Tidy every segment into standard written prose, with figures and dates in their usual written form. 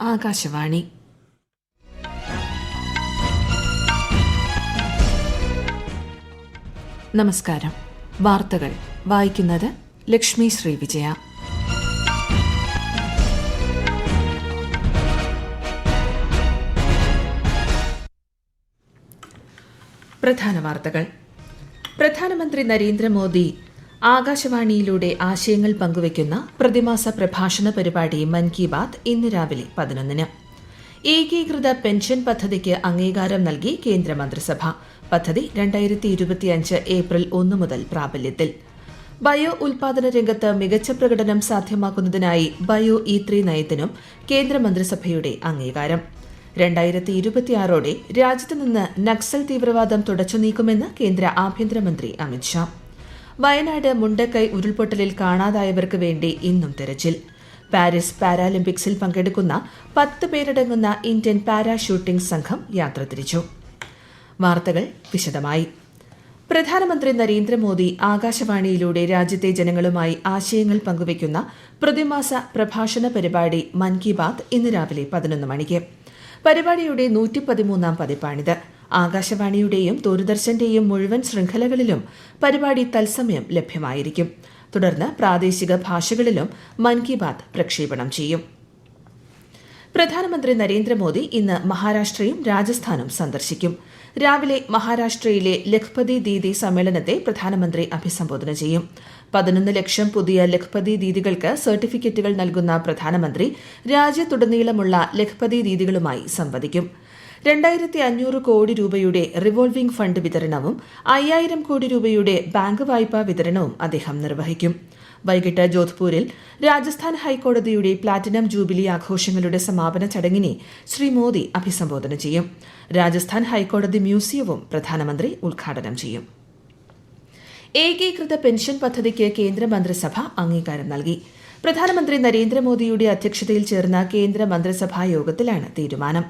ആകാശവാണി. നമസ്കാരം. വാർത്തകൾ വായിക്കുന്നത് ലക്ഷ്മി ശ്രീ വിജയ. പ്രധാന വാർത്തകൾ. പ്രധാനമന്ത്രി നരേന്ദ്രമോദി ആകാശവാണിയിലൂടെ ആശയങ്ങൾ പങ്കുവയ്ക്കുന്ന പ്രതിമാസ പ്രഭാഷണ പരിപാടി മൻ കി ബാത് ഇന്ന് രാവിലെ 11-ന്. ഏകീകൃത പെൻഷൻ പദ്ധതിക്ക് അംഗീകാരം നൽകി കേന്ദ്രമന്ത്രിസഭ. പദ്ധതി 2025 ഏപ്രിൽ 1 മുതൽ പ്രാബല്യത്തിൽ. ബയോ ഉൽപാദന രംഗത്ത് മികച്ച പ്രകടനം സാധ്യമാക്കുന്നതിനായി ബയോ E3 നയത്തിനും കേന്ദ്രമന്ത്രിസഭയുടെ അംഗീകാരം. 2026ഓടെ രാജ്യത്ത് നിന്ന് നക്സൽ തീവ്രവാദം തുടച്ചു നീക്കുമെന്ന് കേന്ദ്ര ആഭ്യന്തരമന്ത്രി അമിത്ഷാ. വയനാട് മുണ്ടക്കൈ ഉരുൾപൊട്ടലിൽ കാണാതായവർക്ക് വേണ്ടി ഇന്നും തെരച്ചിൽ. പാരീസ് പാരാലിമ്പിക്സിൽ പങ്കെടുക്കുന്ന 10 പേരടങ്ങുന്ന ഇന്ത്യൻ പാരാഷൂട്ടിംഗ് സംഘം യാത്ര തിരിച്ചു. വാർത്തകൾ വിശദമായി. പ്രധാനമന്ത്രി നരേന്ദ്രമോദി ആകാശവാണിയിലൂടെ രാജ്യത്തെ ജനങ്ങളുമായി ആശയങ്ങൾ പങ്കുവയ്ക്കുന്ന പ്രതിമാസ പ്രഭാഷണ പരിപാടി മൻ കി ബാത് ഇന്ന് രാവിലെ 11 മണിക്ക്. പരിപാടിയുടെ 113-ാം പതിപ്പാണിത്. ആകാശവാണിയുടെയും ദൂരദർശന്റെയും മുഴുവൻ ശൃംഖലകളിലും പരിപാടി തത്സമയം ലഭ്യമായിരിക്കും. തുടർന്ന് പ്രാദേശിക ഭാഷകളിലും മൻ കി ബാത് പ്രക്ഷേപണം ചെയ്യും. പ്രധാനമന്ത്രി നരേന്ദ്രമോദി ഇന്ന് മഹാരാഷ്ട്രയും രാജസ്ഥാനും സന്ദർശിക്കും. രാവിലെ മഹാരാഷ്ട്രയിലെ ലഖ്പതി ദീദി സമ്മേളനത്തെ പ്രധാനമന്ത്രി അഭിസംബോധന ചെയ്യും. 11 ലക്ഷം പുതിയ ലഖ്പതി ദീദികൾക്ക് സർട്ടിഫിക്കറ്റുകൾ നൽകുന്ന പ്രധാനമന്ത്രി രാജ്യത്തുടനീളമുള്ള ലഖ്പതി ദീദികളുമായി സംവദിക്കും. 2500 കോടി രൂപയുടെ റിവോൾവിംഗ് ഫണ്ട് വിതരണവും 5000 കോടി രൂപയുടെ ബാങ്ക് വായ്പാ വിതരണവും അദ്ദേഹം നിർവഹിക്കും. വൈകിട്ട് ജോധ്പൂരിൽ രാജസ്ഥാൻ ഹൈക്കോടതിയുടെ പ്ലാറ്റിനം ജൂബിലി ആഘോഷങ്ങളുടെ സമാപന ചടങ്ങിനെ ശ്രീ മോദി അഭിസംബോധന ചെയ്യും. രാജസ്ഥാൻ ഹൈക്കോടതി മ്യൂസിയവും പ്രധാനമന്ത്രി ഉദ്ഘാടനം ചെയ്യും. ഏകീകൃത പെൻഷൻ പദ്ധതിക്ക് കേന്ദ്രമന്ത്രിസഭ അംഗീകാരം നൽകി. പ്രധാനമന്ത്രി നരേന്ദ്രമോദിയുടെ അധ്യക്ഷതയിൽ ചേർന്ന കേന്ദ്ര മന്ത്രിസഭാ യോഗത്തിലാണ് തീരുമാനം.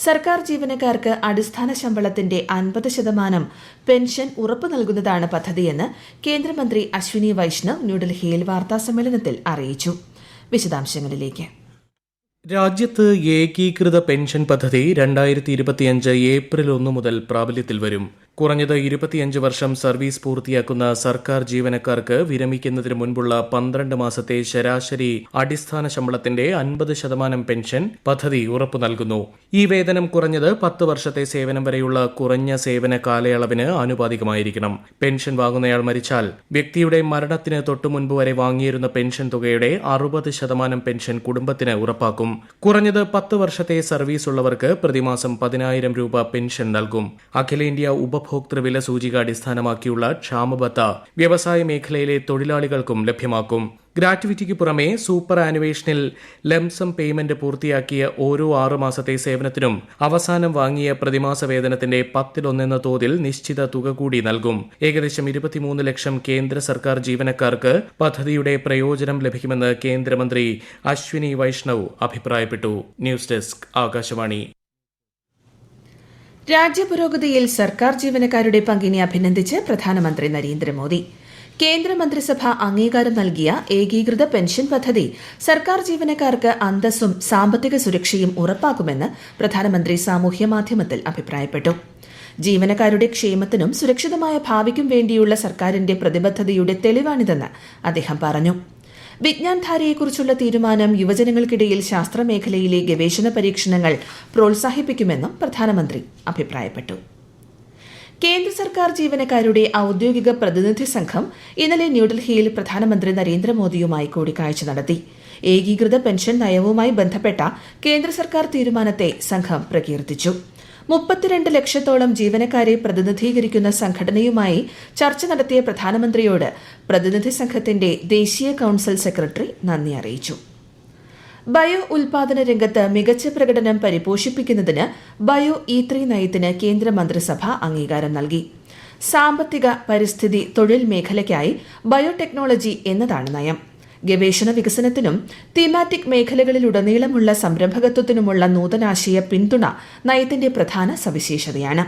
സർക്കാർ ജീവനക്കാർക്ക് അടിസ്ഥാന ശമ്പളത്തിന്റെ 50% പെൻഷൻ ഉറപ്പു നൽകുന്നതാണ് പദ്ധതിയെന്ന് കേന്ദ്രമന്ത്രി അശ്വിനി വൈഷ്ണവ് ന്യൂഡൽഹിയിൽ വാർത്താസമ്മേളനത്തിൽ അറിയിച്ചു. വിശദാംശങ്ങളിലേക്ക്. രാജ്യത്ത് ഏകീകൃത പെൻഷൻ പദ്ധതി 2025 ഏപ്രിൽ 1 മുതൽ പ്രാബല്യത്തിൽ വരും. കുറഞ്ഞത് 25 വർഷം സർവീസ് പൂർത്തിയാക്കുന്ന സർക്കാർ ജീവനക്കാർക്ക് വിരമിക്കുന്നതിന് മുൻപുള്ള 12 മാസത്തെ ശരാശരി അടിസ്ഥാന ശമ്പളത്തിന്റെ 50% പെൻഷൻ പദ്ധതി ഉറപ്പു നൽകുന്നു. ഈ വേതനം കുറഞ്ഞത് 10 വർഷത്തെ സേവനം വരെയുള്ള കുറഞ്ഞ സേവന കാലയളവിന് ആനുപാതികമായിരിക്കണം. പെൻഷൻ വാങ്ങുന്നയാൾ മരിച്ചാൽ വ്യക്തിയുടെ മരണത്തിന് തൊട്ടുമുൻപ് വരെ വാങ്ങിയിരുന്ന പെൻഷൻ തുകയുടെ 60% പെൻഷൻ കുടുംബത്തിന് ഉറപ്പാക്കും. കുറഞ്ഞത് 10 വർഷത്തെ സർവീസ് ഉള്ളവർക്ക് പ്രതിമാസം 10,000 രൂപ പെൻഷൻ നൽകും. അഖിലേന്ത്യാ ഉപഭോക്തൃ വില സൂചിക അടിസ്ഥാനമാക്കിയുള്ള ക്ഷാമബത്ത വ്യവസായ മേഖലയിലെ തൊഴിലാളികൾക്കും ലഭ്യമാക്കും. ഗ്രാറ്റുവിറ്റിക്ക് പുറമെ സൂപ്പർ ആനുവേഷനിൽ ലംസം പേയ്മെന്റ് പൂർത്തിയാക്കിയ ഓരോ 6 മാസത്തെ സേവനത്തിനും അവസാനം വാങ്ങിയ പ്രതിമാസ വേതനത്തിന്റെ 10-1 എന്ന തോതിൽ നിശ്ചിത തുക കൂടി നൽകും. ഏകദേശം 23 ലക്ഷം കേന്ദ്ര സർക്കാർ ജീവനക്കാർക്ക് പദ്ധതിയുടെ പ്രയോജനം ലഭിക്കുമെന്ന് കേന്ദ്രമന്ത്രി അശ്വിനി വൈഷ്ണവ് അഭിപ്രായപ്പെട്ടു. News desk Akashvani. രാജ്യപുരോഗതിയിൽ സർക്കാർ ജീവനക്കാരുടെ പങ്കിനെ അഭിനന്ദിച്ച് പ്രധാനമന്ത്രി നരേന്ദ്രമോദി. കേന്ദ്രമന്ത്രിസഭ അംഗീകാരം നൽകിയ ഏകീകൃത പെൻഷൻ പദ്ധതി സർക്കാർ ജീവനക്കാർക്ക് അന്തസ്സും സാമ്പത്തിക സുരക്ഷയും ഉറപ്പാക്കുമെന്ന് പ്രധാനമന്ത്രി സാമൂഹ്യ മാധ്യമത്തിൽ അഭിപ്രായപ്പെട്ടു. ജീവനക്കാരുടെ ക്ഷേമത്തിനും സുരക്ഷിതമായ ഭാവിക്കും വേണ്ടിയുള്ള സർക്കാരിന്റെ പ്രതിബദ്ധതയുടെ തെളിവാണിതെന്ന് അദ്ദേഹം പറഞ്ഞു. വിജ്ഞാൻ ധാരയെക്കുറിച്ചുള്ള തീരുമാനം യുവജനങ്ങൾക്കിടയിൽ ശാസ്ത്രമേഖലയിലെ ഗവേഷണ പരീക്ഷണങ്ങൾ പ്രോത്സാഹിപ്പിക്കുമെന്നും പ്രധാനമന്ത്രി അഭിപ്രായപ്പെട്ടു. കേന്ദ്ര സർക്കാർ ജീവനക്കാരുടെ ഔദ്യോഗിക പ്രതിനിധി സംഘം ഇന്നലെ ന്യൂഡൽഹിയിൽ പ്രധാനമന്ത്രി നരേന്ദ്രമോദിയുമായി കൂടിക്കാഴ്ച നടത്തി. ഏകീകൃത പെൻഷൻ നയവുമായി ബന്ധപ്പെട്ട കേന്ദ്ര സർക്കാർ തീരുമാനത്തെ സംഘം പ്രകീർത്തിച്ചു. 32 ലക്ഷത്തോളം ജീവനക്കാരെ പ്രതിനിധീകരിക്കുന്ന സംഘടനയുമായി ചർച്ച നടത്തിയ പ്രധാനമന്ത്രിയോട് പ്രതിനിധി സംഘത്തിന്റെ ദേശീയ കൌൺസിൽ സെക്രട്ടറി നന്ദി അറിയിച്ചു. ബയോ ഉൽപാദന രംഗത്ത് മികച്ച പ്രകടനം പരിപോഷിപ്പിക്കുന്നതിന് ബയോ E3 നയത്തിന് കേന്ദ്രമന്ത്രിസഭ അംഗീകാരം നൽകി. സാമ്പത്തിക, പരിസ്ഥിതി, തൊഴിൽ മേഖലയ്ക്കായി ബയോടെക്നോളജി എന്നതാണ് നയം. ഗവേഷണ വികസനത്തിനും തീമാറ്റിക് മേഖലകളിലുടനീളമുള്ള സംരംഭകത്വത്തിനുമുള്ള നൂതനാശയ പിന്തുണ നയത്തിന്റെ പ്രധാന സവിശേഷതയാണ്.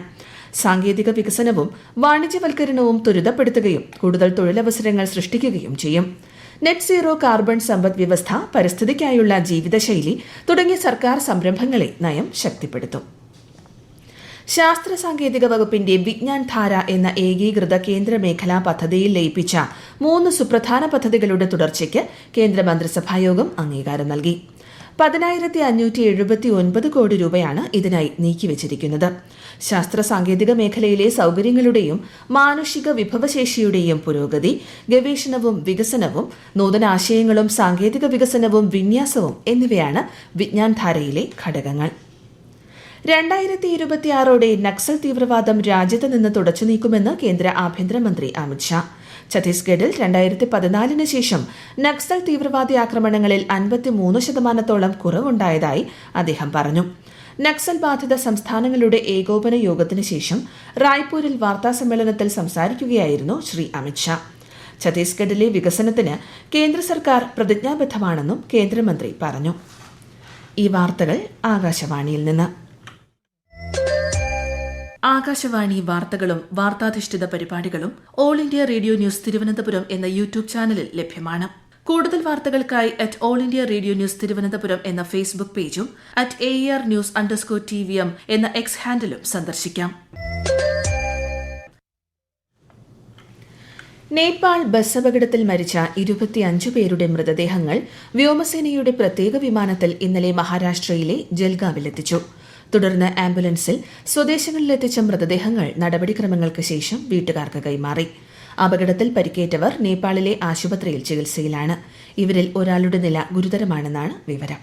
സാങ്കേതിക വികസനവും വാണിജ്യവൽക്കരണവും ത്വരിതപ്പെടുത്തുകയും കൂടുതൽ തൊഴിലവസരങ്ങൾ സൃഷ്ടിക്കുകയും ചെയ്യും. നെറ്റ് സീറോ കാർബൺ സമ്പദ് വ്യവസ്ഥ, പരിസ്ഥിതിക്കായുള്ള ജീവിതശൈലി തുടങ്ങിയ സർക്കാർ സംരംഭങ്ങളെ നയം ശക്തിപ്പെടുത്തും. ശാസ്ത്ര സാങ്കേതിക വകുപ്പിന്റെ വിജ്ഞാൻ ധാര എന്ന ഏകീകൃത കേന്ദ്ര മേഖലാ പദ്ധതിയിൽ ലയിപ്പിച്ച 3 സുപ്രധാന പദ്ധതികളുടെ തുടർച്ചയ്ക്ക് കേന്ദ്ര മന്ത്രിസഭായോഗം അംഗീകാരം നൽകി. 10,579 കോടി രൂപയാണ് ഇതിനായി നീക്കിവച്ചിരിക്കുന്നത്. ശാസ്ത്ര സാങ്കേതിക മേഖലയിലെ സൌകര്യങ്ങളുടെയും മാനുഷിക വിഭവശേഷിയുടെയും പുരോഗതി, ഗവേഷണവും വികസനവും, നൂതനാശയങ്ങളും സാങ്കേതിക വികസനവും വിന്യാസവും എന്നിവയാണ് വിജ്ഞാൻ ധാരയിലെ ഘടകങ്ങൾ. 2026 നക്സൽ തീവ്രവാദം രാജ്യത്ത് നിന്ന് തുടച്ചു നീക്കുമെന്ന് കേന്ദ്ര ആഭ്യന്തരമന്ത്രി അമിത്ഷാ. ഛത്തീസ്ഗഡിൽ 2014 ശേഷം നക്സൽ തീവ്രവാദി ആക്രമണങ്ങളിൽ 53% കുറവുണ്ടായതായി അദ്ദേഹം പറഞ്ഞു. നക്സൽ ബാധിത സംസ്ഥാനങ്ങളുടെ ഏകോപന യോഗത്തിന് ശേഷം റായ്പൂരിൽ വാർത്താസമ്മേളനത്തിൽ സംസാരിക്കുകയായിരുന്നു ശ്രീ അമിത്ഷാ. ഛത്തീസ്ഗഡിലെ വികസനത്തിന് കേന്ദ്ര സർക്കാർ പ്രതിജ്ഞാബദ്ധമാണെന്നും കേന്ദ്രമന്ത്രി പറഞ്ഞു. ഈ വാർത്തകൾ ആകാശവാണിയിൽ നിന്ന്. ആകാശവാണി വാർത്തകളും വാർത്താധിഷ്ഠിത പരിപാടികളും all India radio news Thiruvananthapuram എന്ന യൂട്യൂബ് ചാനലിൽ ലഭ്യമാണ്. കൂടുതൽ വാർത്തകൾക്കായി @All India Radio News Thiruvananthapuram എന്ന ഫേസ്ബുക്ക് പേജും @ARnews_TVM എന്ന എക്സ് ഹാൻഡിലും സന്ദർശിക്കാം. നേപ്പാൾ ബസ് അപകടത്തിൽ മരിച്ച 25 പേരുടെ മൃതദേഹങ്ങൾ വ്യോമസേനയുടെ പ്രത്യേക വിമാനത്തിൽ ഇന്നലെ മഹാരാഷ്ട്രയിലെ ജൽഗാവിലെത്തിച്ചു. തുടർന്ന് ആംബുലൻസിൽ സ്വദേശങ്ങളിലെത്തിച്ച മൃതദേഹങ്ങൾ നടപടിക്രമങ്ങൾക്ക് ശേഷം വീട്ടുകാർക്ക് കൈമാറി. അപകടത്തിൽ പരിക്കേറ്റവർ നേപ്പാളിലെ ആശുപത്രിയിൽ ചികിത്സയിലാണ്. ഇവരിൽ ഒരാളുടെ നില ഗുരുതരമാണെന്നാണ് വിവരം.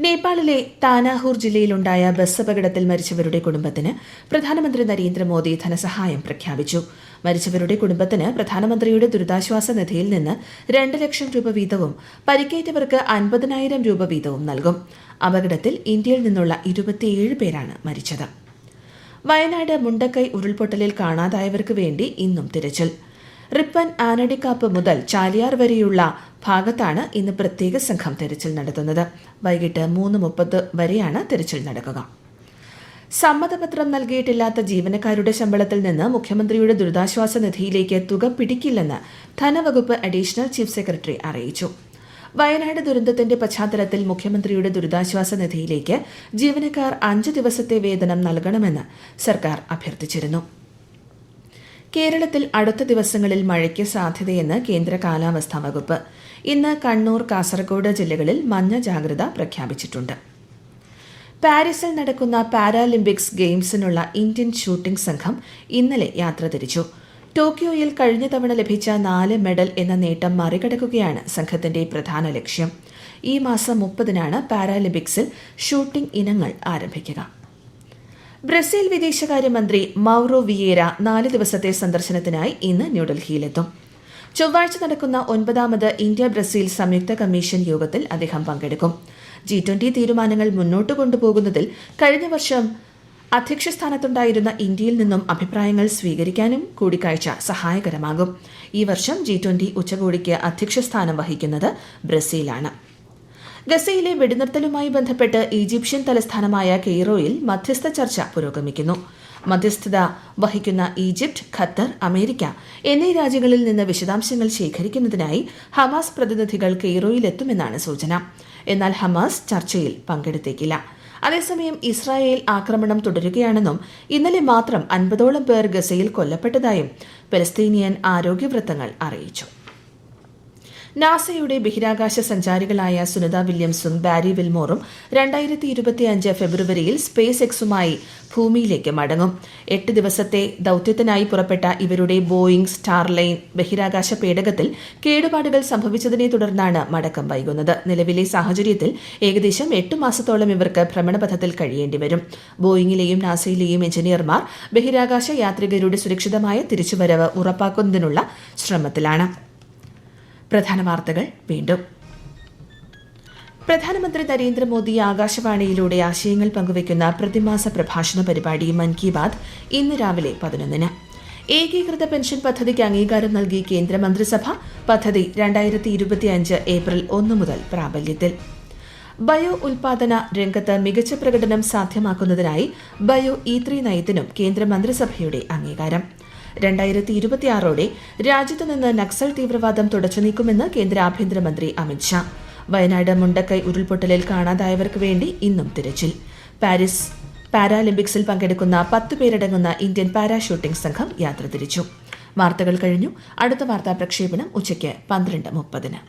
നേപ്പാളിലെ താനാഹൂർ ജില്ലയിലുണ്ടായ ബസ് അപകടത്തിൽ മരിച്ചവരുടെ കുടുംബത്തിന് പ്രധാനമന്ത്രി നരേന്ദ്രമോദി ധനസഹായം പ്രഖ്യാപിച്ചു. മരിച്ചവരുടെ കുടുംബത്തിന് പ്രധാനമന്ത്രിയുടെ ദുരിതാശ്വാസ നിധിയിൽ നിന്ന് 2 ലക്ഷം രൂപ വീതവും പരിക്കേറ്റവർക്ക് 50,000 രൂപ വീതവും നൽകും. അപകടത്തിൽ ഇന്ത്യയിൽ നിന്നുള്ള 27 പേരാണ് മരിച്ചത്. വയനാട് മുണ്ടക്കൈ ഉരുൾപൊട്ടലിൽ കാണാതായവർക്ക് വേണ്ടി ഇന്നും തിരച്ചിൽ. റിപ്പൻ ആനടിക്കാപ്പ് മുതൽ ചാലിയാർ വരെയുള്ള ഭാഗത്താണ് ഇന്ന് പ്രത്യേക സംഘം തിരച്ചിൽ നടത്തുന്നത്. വൈകിട്ട് 3:30 വരെയാണ് തിരച്ചിൽ നടക്കുക. സമ്മതപത്രം നൽകിയിട്ടില്ലാത്ത ജീവനക്കാരുടെ ശമ്പളത്തിൽ നിന്ന് മുഖ്യമന്ത്രിയുടെ ദുരിതാശ്വാസ നിധിയിലേക്ക് തുക പിടിക്കില്ലെന്ന് ധനവകുപ്പ് അഡീഷണൽ ചീഫ് സെക്രട്ടറി അറിയിച്ചു. വയനാട് ദുരന്തത്തിന്റെ പശ്ചാത്തലത്തിൽ മുഖ്യമന്ത്രിയുടെ ദുരിതാശ്വാസ നിധിയിലേക്ക് ജീവനക്കാർ 5 ദിവസത്തെ വേതനം നൽകണമെന്ന് സർക്കാർ അഭ്യർത്ഥിച്ചിരുന്നു. കേരളത്തിൽ അടുത്ത ദിവസങ്ങളിൽ മഴയ്ക്ക് സാധ്യതയെന്ന് കേന്ദ്ര കാലാവസ്ഥാ വകുപ്പ്. ഇന്ന് കണ്ണൂർ, കാസർഗോഡ് ജില്ലകളിൽ മഞ്ഞ ജാഗ്രത പ്രഖ്യാപിച്ചിട്ടുണ്ട്. പാരീസിൽ നടക്കുന്ന പാരാലിമ്പിക്സ് ഗെയിംസിനുള്ള ഇന്ത്യൻ ഷൂട്ടിംഗ് സംഘം ഇന്നലെ യാത്ര തിരിച്ചു. ടോക്കിയോയിൽ കഴിഞ്ഞ തവണ ലഭിച്ച 4 മെഡൽ എന്ന നേട്ടം മറികടക്കുകയാണ് സംഘത്തിന്റെ പ്രധാന ലക്ഷ്യം. ഈ മാസം 30-നാണ് പാരാലിമ്പിക്സിൽ ഷൂട്ടിംഗ് ഇനങ്ങൾ ആരംഭിക്കുക. ബ്രസീൽ വിദേശകാര്യമന്ത്രി മൌറോ വിയേര 4 ദിവസത്തെ സന്ദർശനത്തിനായി ഇന്ന് ന്യൂഡൽഹിയിലെത്തും. ചൊവ്വാഴ്ച നടക്കുന്ന 9ാമത് ഇന്ത്യ ബ്രസീൽ സംയുക്ത കമ്മീഷൻ യോഗത്തിൽ അദ്ദേഹം പങ്കെടുക്കും. G20 തീരുമാനങ്ങൾ മുന്നോട്ട് കൊണ്ടുപോകുന്നതിൽ കഴിഞ്ഞ വർഷം അധ്യക്ഷസ്ഥാനത്തുണ്ടായിരുന്ന ഇന്ത്യയിൽ നിന്നും അഭിപ്രായങ്ങൾ സ്വീകരിക്കാനും കൂടിക്കാഴ്ച സഹായകരമാകും. ഈ വർഷം G20 ഉച്ചകോടിക്ക് അധ്യക്ഷസ്ഥാനം വഹിക്കുന്നത് ബ്രസീലാണ്. ഗസയിലെ വെടിനിർത്തലുമായി ബന്ധപ്പെട്ട് ഈജിപ്ഷ്യൻ തലസ്ഥാനമായ കെയ്റോയിൽ മധ്യസ്ഥ ചർച്ച പുരോഗമിക്കുന്നു. മധ്യസ്ഥത വഹിക്കുന്ന ഈജിപ്ത്, ഖത്തർ, അമേരിക്ക എന്നീ രാജ്യങ്ങളിൽ നിന്ന് വിശദാംശങ്ങൾ ശേഖരിക്കുന്നതിനായി ഹമാസ് പ്രതിനിധികൾ കെയ്റോയിലെത്തുമെന്നാണ് സൂചന. എന്നാൽ ഹമാസ് ചർച്ചയിൽ പങ്കെടുത്തേക്കില്ല. അതേസമയം ഇസ്രായേൽ ആക്രമണം തുടരുകയാണെന്നും ഇന്നലെ മാത്രം 50ഓളം പേർ ഗസയിൽ കൊല്ലപ്പെട്ടതായും പലസ്തീനിയൻ ആരോഗ്യ വൃത്തങ്ങൾ അറിയിച്ചു. നാസയുടെ ബഹിരാകാശ സഞ്ചാരികളായ സുനിത വില്യംസും ബാരി വിൽമോറും 2025 ഫെബ്രുവരിയിൽ സ്പേസ് എക്സുമായി ഭൂമിയിലേക്ക് മടങ്ങും. 8 ദിവസത്തെ ദൌത്യത്തിനായി പുറപ്പെട്ട ഇവരുടെ ബോയിംഗ് സ്റ്റാർലൈൻ ബഹിരാകാശ പേടകത്തിൽ കേടുപാടുകൾ സംഭവിച്ചതിനെ തുടർന്നാണ് മടക്കം വൈകുന്നത്. നിലവിലെ സാഹചര്യത്തിൽ ഏകദേശം 8 മാസത്തോളം ഇവർക്ക് ഭ്രമണപഥത്തിൽ കഴിയേണ്ടിവരും. ബോയിങ്ങിലെയും നാസയിലെയും എഞ്ചിനീയർമാർ ബഹിരാകാശ യാത്രികരുടെ സുരക്ഷിതമായ തിരിച്ചുവരവ് ഉറപ്പാക്കുന്നതിനുള്ള ശ്രമത്തിലാണ്. പ്രധാന വാർത്തകൾ വീണ്ടും. പ്രധാനമന്ത്രി നരേന്ദ്രമോദി ആകാശവാണിയിലൂടെ ആശയങ്ങൾ പങ്കുവയ്ക്കുന്ന പ്രതിമാസ പ്രഭാഷണ പരിപാടി മൻ കി ബാത് ഇന്ന് രാവിലെ 11-ന്. ഏകീകൃത പെൻഷൻ പദ്ധതിക്ക് അംഗീകാരം നൽകി കേന്ദ്രമന്ത്രിസഭ. പദ്ധതി 2025 ഏപ്രിൽ 1 മുതൽ പ്രാബല്യത്തിൽ. ബയോ ഉൽപാദന രംഗത്ത് മികച്ച പ്രകടനം സാധ്യമാക്കുന്നതിനായി ബയോ E3 നയത്തിനും കേന്ദ്രമന്ത്രിസഭയുടെ അംഗീകാരം. 2026ഓടെ രാജ്യത്ത് നിന്ന് നക്സൽ തീവ്രവാദം തുടച്ചു നീക്കുമെന്ന് കേന്ദ്ര ആഭ്യന്തരമന്ത്രി അമിത്ഷാ. വയനാട് മുണ്ടക്കൈ ഉരുൾപൊട്ടലിൽ കാണാതായവർക്ക് വേണ്ടി ഇന്നും തിരച്ചിൽ. പാരീസ് പാരാലിമ്പിക്സിൽ പങ്കെടുക്കുന്ന 10 പേരടങ്ങുന്ന ഇന്ത്യൻ പാരാഷൂട്ടിംഗ് സംഘം യാത്ര തിരിച്ചു. വാർത്തകൾ കഴിഞ്ഞു. അടുത്ത വാർത്താ പ്രക്ഷേപണം ഉച്ചയ്ക്ക് 12:30.